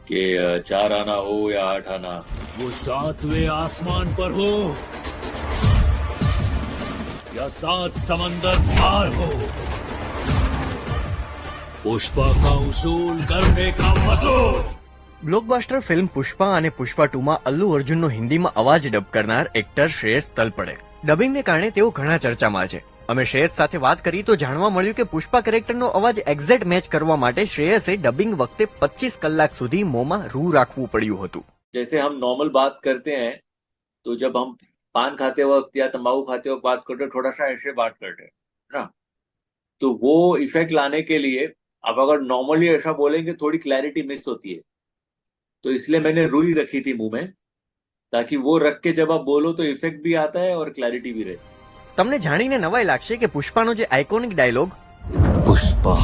कि 4 आना हो या 8 आना, वो 7वें आसमान पर हो या 7 समंदर पार हो, पुष्पा का उसूल करने का वसूल। બ્લોકબસ્ટર ફિલ્મ પુષ્પા અને પુષ્પા 2માં અલ્લુ અર્જુનનો હિન્દીમાં અવાજ ડબ કરનાર એક્ટર શ્રેયસ તલપડે. ડબિંગને કારણે તેઓ ઘણા ચર્ચામાં છે. અમે શ્રેયસ સાથે વાત કરી તો જાણવા મળ્યું કે પુષ્પા કેરેક્ટરનો અવાજ એક્ઝેક્ટ મેચ કરવા માટે શ્રેયસે ડબિંગ વખતે 25 કલાક સુધી મોંમાં રૂ રાખવું પડ્યું હતું. जैसे हम नॉर्मल बात करते हैं तो जब हम पान खाते वक्त या तंबाकू खाते वक्त बात करते हैं थोड़ा सा ऐसे बात करते हैं ना, तो वो इफेक्ट लाने के लिए आप अगर नॉर्मली ऐसा बोलेंगे थोड़ी क्लैरिटी मिस होती है, तो इसलिए मैंने रुई रखी थी मुंह में ताकि वो रख के जब आप बोलो तो इफेक्ट भी आता है और क्लैरिटी भी रहती है. તમને જાણીને નવાઈ લાગશે કે પુષ્પાનો જે આઇકોનિક ડાયલોગ पुष्पा